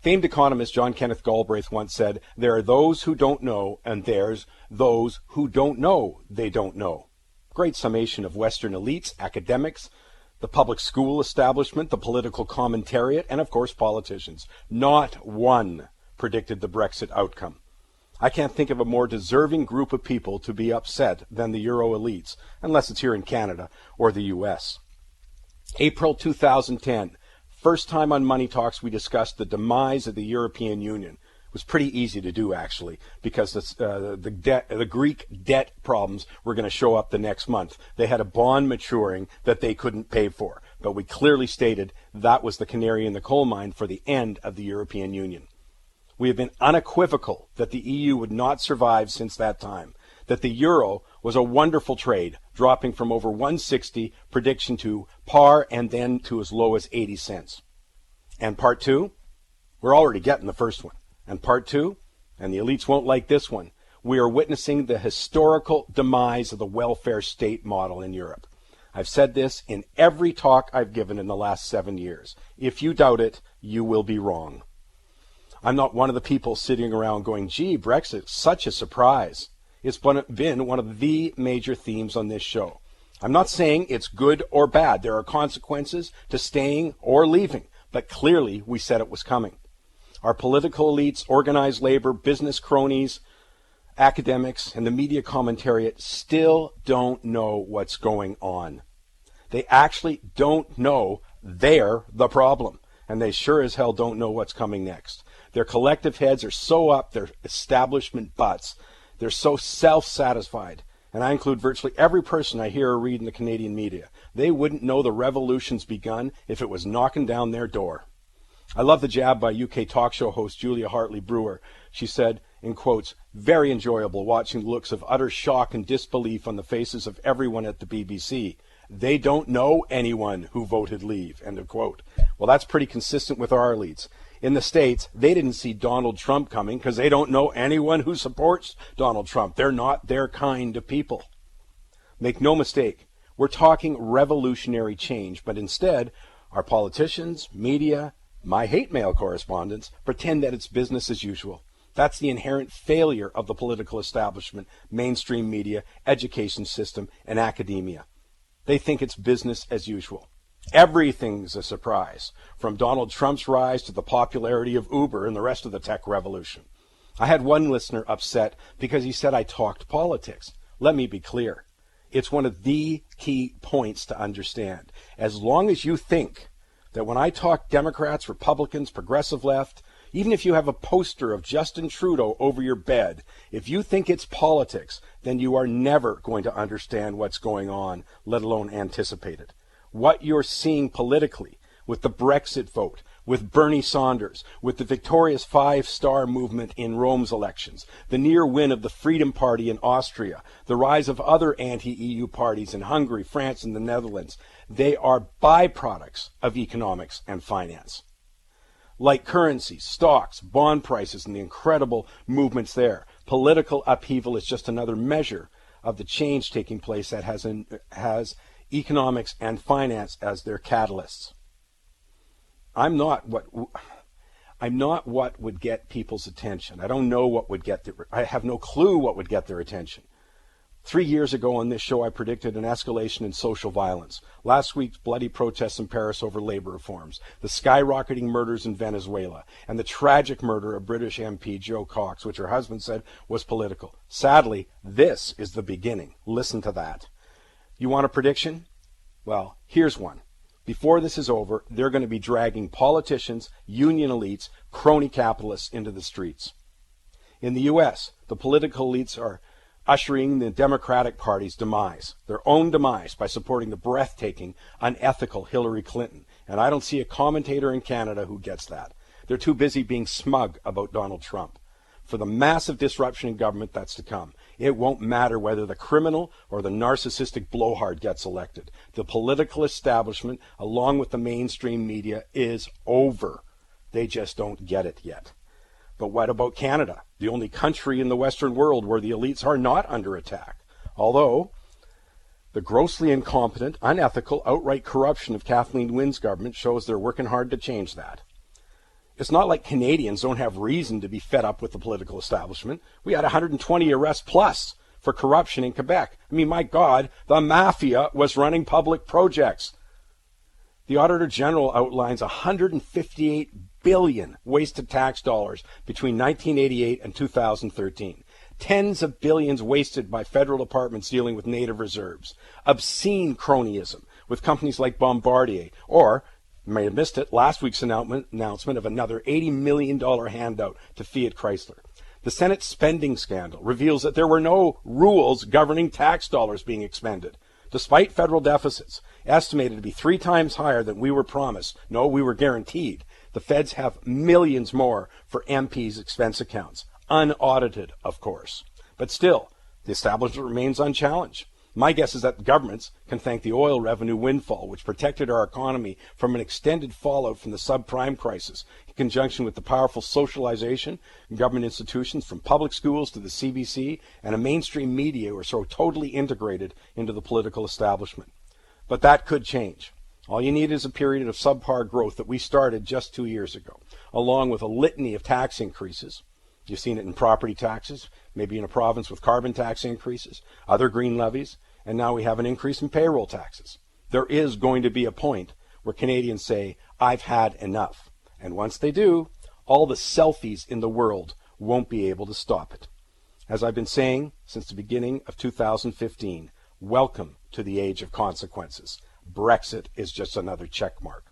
Famed economist John Kenneth Galbraith once said, "There are those who don't know, and there's those who don't know they don't know." Great summation of Western elites, academics, the public school establishment, the political commentariat, and of course politicians. Not one predicted the Brexit outcome. I can't think of a more deserving group of people to be upset than the Euro elites, unless it's here in Canada or the US. April 2010, first time on Money Talks we discussed the demise of the European Union. It was pretty easy to do, actually, because the Greek debt problems were going to show up the next month. They had a bond maturing that they couldn't pay for, but we clearly stated that was the canary in the coal mine for the end of the European Union. We have been unequivocal that the EU would not survive since that time, that the euro was a wonderful trade, dropping from over 160 prediction to par and then to as low as 80 cents. And part two? We're already getting the first one. And part two? And the elites won't like this one. We are witnessing the historical demise of the welfare state model in Europe. I've said this in every talk I've given in the last 7 years. If you doubt it, you will be wrong. I'm not one of the people sitting around going, gee, Brexit, such a surprise. It's been one of the major themes on this show. I'm not saying it's good or bad. There are consequences to staying or leaving, but clearly we said it was coming. Our political elites, organized labor, business cronies, academics, and the media commentariat still don't know what's going on. They actually don't know they're the problem, and they sure as hell don't know what's coming next. Their collective heads are so up their establishment butts. They're so self-satisfied. And I include virtually every person I hear or read in the Canadian media. They wouldn't know the revolution's begun if it was knocking down their door. I love the jab by UK talk show host Julia Hartley-Brewer. She said, in quotes, "Very enjoyable watching the looks of utter shock and disbelief on the faces of everyone at the BBC. They don't know anyone who voted leave," end of quote. Well, that's pretty consistent with our elites. In the States, they didn't see Donald Trump coming because they don't know anyone who supports Donald Trump. They're not their kind of people. Make no mistake, we're talking revolutionary change, but instead, our politicians, media, my hate mail correspondents pretend that it's business as usual. That's the inherent failure of the political establishment, mainstream media, education system, and academia. They think it's business as usual. Everything's a surprise, from Donald Trump's rise to the popularity of Uber and the rest of the tech revolution. I had one listener upset because he said I talked politics. Let me be clear. It's one of the key points to understand. As long as you think that when I talk Democrats, Republicans, progressive left, even if you have a poster of Justin Trudeau over your bed, if you think it's politics, then you are never going to understand what's going on, let alone anticipate it. What you're seeing politically with the Brexit vote, with Bernie Sanders, with the victorious five-star movement in Rome's elections, the near win of the Freedom Party in Austria, the rise of other anti-EU parties in Hungary, France, and the Netherlands, they are byproducts of economics and finance. Like currencies, stocks, bond prices, and the incredible movements there, political upheaval is just another measure of the change taking place that has economics and finance as their catalysts. I'm not what would get people's attention. I don't know what would get I have no clue what would get their attention. 3 years ago on this show, I predicted an escalation in social violence. Last week's bloody protests in Paris over labor reforms, the skyrocketing murders in Venezuela, and the tragic murder of British MP Jo Cox, which her husband said was political. Sadly, this is the beginning. Listen to that. You want a prediction? Well, here's one. Before this is over, they're going to be dragging politicians, union elites, crony capitalists into the streets. In the U.S., the political elites are ushering the Democratic Party's demise, their own demise, by supporting the breathtaking, unethical Hillary Clinton. And I don't see a commentator in Canada who gets that. They're too busy being smug about Donald Trump. For the massive disruption in government that's to come, it won't matter whether the criminal or the narcissistic blowhard gets elected. The political establishment, along with the mainstream media, is over. They just don't get it yet. But what about Canada, the only country in the Western world where the elites are not under attack? Although the grossly incompetent, unethical, outright corruption of Kathleen Wynne's government shows they're working hard to change that. It's not like Canadians don't have reason to be fed up with the political establishment. We had 120 arrests plus for corruption in Quebec. I mean, my God, the mafia was running public projects. The Auditor General outlines 158 billion wasted tax dollars between 1988 and 2013. Tens of billions wasted by federal departments dealing with native reserves. Obscene cronyism with companies like Bombardier, or, you may have missed it, last week's announcement of another $80 million handout to Fiat Chrysler. The Senate spending scandal reveals that there were no rules governing tax dollars being expended. Despite federal deficits, estimated to be 3 times higher than we were promised, no, we were guaranteed, the feds have millions more for MPs' expense accounts. Unaudited, of course. But still, the establishment remains unchallenged. My guess is that governments can thank the oil revenue windfall, which protected our economy from an extended fallout from the subprime crisis, in conjunction with the powerful socialization in government institutions from public schools to the CBC and a mainstream media who are so totally integrated into the political establishment. But that could change. All you need is a period of subpar growth that we started just 2 years ago, along with a litany of tax increases. You've seen it in property taxes, maybe in a province with carbon tax increases, other green levies, and now we have an increase in payroll taxes. There is going to be a point where Canadians say, I've had enough. And once they do, all the selfies in the world won't be able to stop it. As I've been saying since the beginning of 2015, welcome to the age of consequences. Brexit is just another check mark.